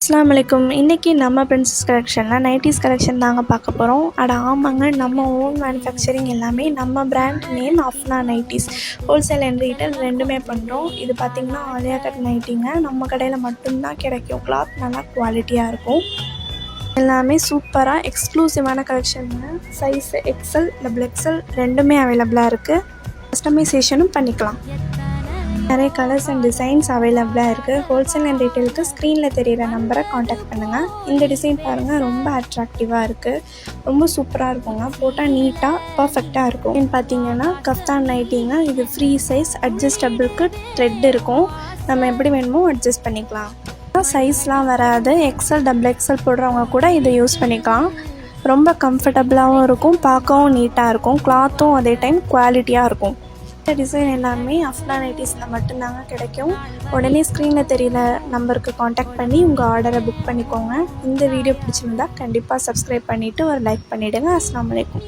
அஸ்ஸலாமு அலைக்கும். இன்றைக்கி நம்ம பிரின்சஸ் கலெக்ஷனில் நைட்டிஸ் கலெக்ஷன் தாங்க பார்க்க போகிறோம். ஆமாங்க, நம்ம ஓன் மேனுஃபேக்சரிங் எல்லாமே, நம்ம brand name Afna nighties. Wholesale and retail ரெண்டுமே பண்ணுறோம். இது பார்த்திங்கன்னா ஆலியா கட் நைட்டிங்க. நம்ம கடையில் மட்டும்தான் கிடைக்கும். கிளாத் நல்லா குவாலிட்டியாக இருக்கும். எல்லாமே சூப்பராக எக்ஸ்க்ளூசிவான கலெக்ஷனுங்க. சைஸு எக்ஸல் டபுள் எக்ஸல் ரெண்டுமே அவைலபிளாக இருக்குது. கஸ்டமைசேஷனும் பண்ணிக்கலாம். நிறைய கலர்ஸ் அண்ட் டிசைன்ஸ் அவைலபிளாக இருக்குது. ஹோல்சேல் அண்ட் ரீட்டெயிலுக்கு ஸ்க்ரீனில் தெரிகிற நம்பரை காண்டாக்ட் பண்ணுங்கள். இந்த டிசைன் பாருங்கள், ரொம்ப அட்ராக்டிவாக இருக்குது. ரொம்ப சூப்பராக இருக்குங்க. போட்டால் நீட்டாக பர்ஃபெக்டாக இருக்கும். பார்த்தீங்கன்னா கஃப்தான் நைட்டிங்க. இது ஃப்ரீ சைஸ், அட்ஜஸ்டபிளுக்கு த்ரெட் இருக்கும். நம்ம எப்படி வேணுமோ அட்ஜஸ்ட் பண்ணிக்கலாம். சைஸ்லாம் வராது. எக்ஸல் டபுள் எக்ஸல் போடுறவங்க கூட இதை யூஸ் பண்ணிக்கலாம். ரொம்ப கம்ஃபர்டபுளாகவும் இருக்கும், பார்க்கவும் நீட்டாக இருக்கும். கிளாத்தும் அதே டைம் குவாலிட்டியாக இருக்கும். இந்த டிசைன் எல்லாமே அஃப்னா நைட்டிஸில் மட்டும்தாங்க கிடைக்கும். உடனே ஸ்க்ரீனில் தெரியல நம்பருக்கு காண்டாக்ட் பண்ணி உங்கள் ஆர்டரை புக் பண்ணிக்கோங்க. இந்த வீடியோ பிடிச்சிருந்தா கண்டிப்பாக சப்ஸ்கிரைப் பண்ணிவிட்டு ஒரு லைக் பண்ணிவிடுங்க. அஸ்ஸலாமு அலைக்கும்.